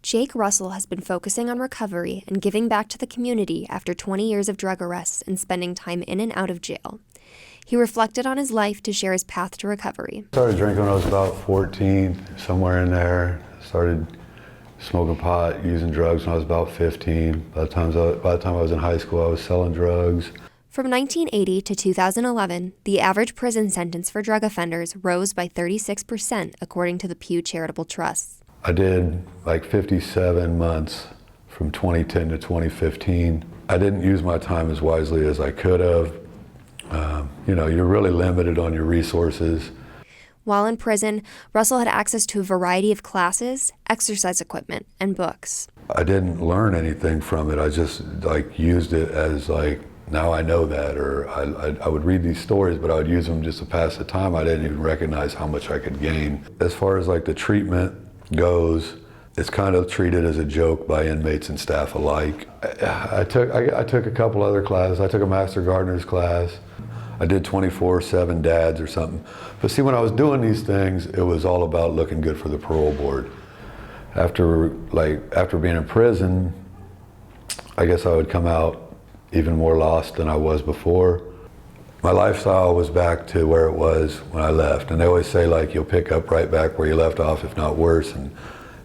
Jake Russell has been focusing on recovery and giving back to the community after 20 years of drug arrests and spending time in and out of jail. He reflected on his life to share his path to recovery. I started drinking when I was about 14, somewhere in there. Started smoking pot, using drugs when I was about 15. By the time I was in high school, I was selling drugs. From 1980 to 2011, the average prison sentence for drug offenders rose by 36%, according to the Pew Charitable Trust. I did like 57 months from 2010 to 2015. I didn't use my time as wisely as I could have. You're really limited on your resources. While in prison, Russell had access to a variety of classes, exercise equipment, and books. I didn't learn anything from it. I just used it as now I know that, or I would read these stories, but I would use them just to pass the time. I didn't even recognize how much I could gain. As far as the treatment goes, it's kind of treated as a joke by inmates and staff alike. I took a couple other classes. I took a Master Gardener's class. I did 24/7 dads or something. But see, when I was doing these things, it was all about looking good for the parole board. After being in prison, I guess I would come out even more lost than I was before. My lifestyle was back to where it was when I left. And they always say you'll pick up right back where you left off, if not worse. And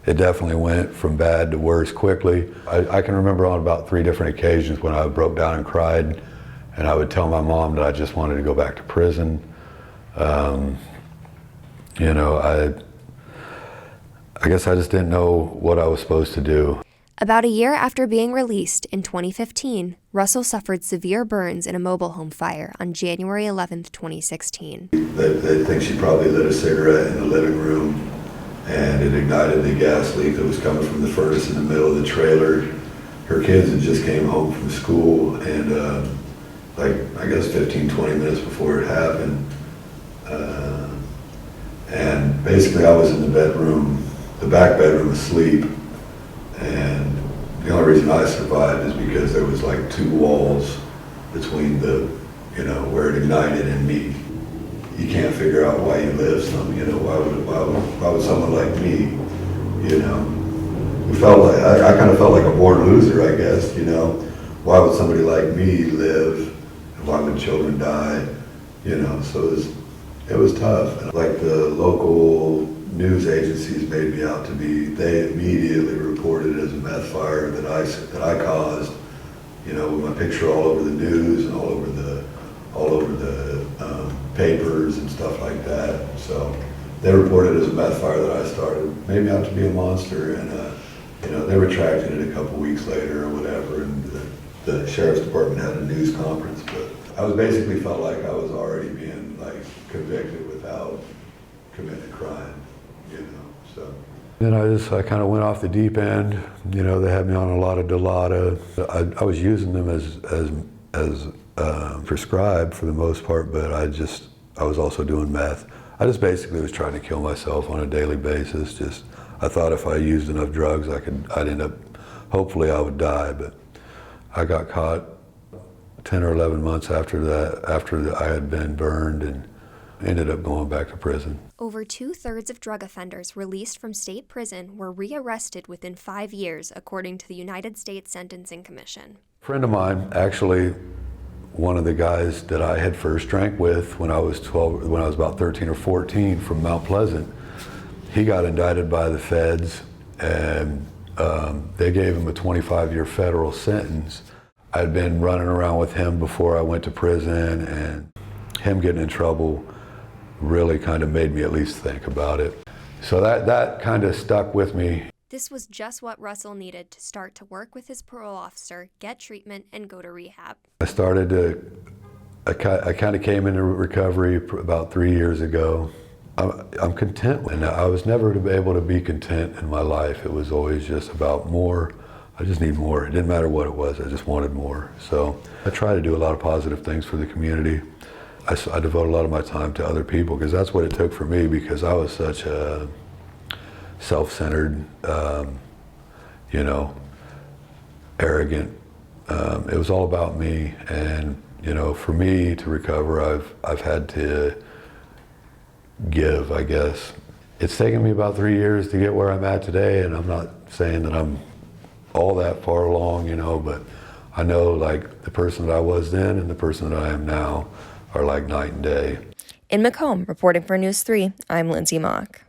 it definitely went from bad to worse quickly. I can remember on about 3 different occasions when I broke down and cried, and I would tell my mom that I just wanted to go back to prison. I guess I just didn't know what I was supposed to do. About a year after being released in 2015, Russell suffered severe burns in a mobile home fire on January 11, 2016. They think she probably lit a cigarette in the living room, and it ignited the gas leak that was coming from the furnace in the middle of the trailer. Her kids had just came home from school, and I guess 15, 20 minutes before it happened. And basically I was in the bedroom, the back bedroom, asleep. And the only reason I survived is because there was 2 walls between where it ignited and me. You can't figure out why you live why would someone like me, I kind of felt like a born loser, I guess, why would somebody like me live and why would children die, so it was tough. The local news agencies made me out to be, they immediately reported it as a meth fire that I caused, with my picture all over the news and all over the papers and stuff like that. So they reported it as a meth fire that I started, made me out to be a monster, and they retracted it a couple weeks later or whatever, and the sheriff's department had a news conference, but I was basically felt like I was already being convicted without committing a crime. So. Then I kind of went off the deep end. They had me on a lot of Dilaudid. I was using them as prescribed for the most part, but I was also doing meth. I just basically was trying to kill myself on a daily basis. I thought if I used enough drugs, I'd end up, hopefully I would die, but I got caught 10 or 11 months after I had been burned, and ended up going back to prison. Over 2/3 of drug offenders released from state prison were rearrested within 5 years, according to the United States Sentencing Commission. A friend of mine, actually one of the guys that I had first drank with when I was about 13 or 14 from Mount Pleasant, he got indicted by the feds, and they gave him a 25-year federal sentence. I'd been running around with him before I went to prison, and him getting in trouble really kind of made me at least think about it. So that kind of stuck with me. This was just what Russell needed to start to work with his parole officer, get treatment, and go to rehab. I kind of came into recovery about 3 years ago. I'm content, and I was never able to be content in my life. It was always just about more. I just need more. It didn't matter what it was, I just wanted more. So I try to do a lot of positive things for the community. I devote a lot of my time to other people, because that's what it took for me, because I was such a self-centered, arrogant. It was all about me, and for me to recover, I've had to give, I guess. It's taken me about 3 years to get where I'm at today, and I'm not saying that I'm all that far along, but I know like the person that I was then and the person that I am now are like night and day. In Macomb, reporting for News 3, I'm Lindsay Mock.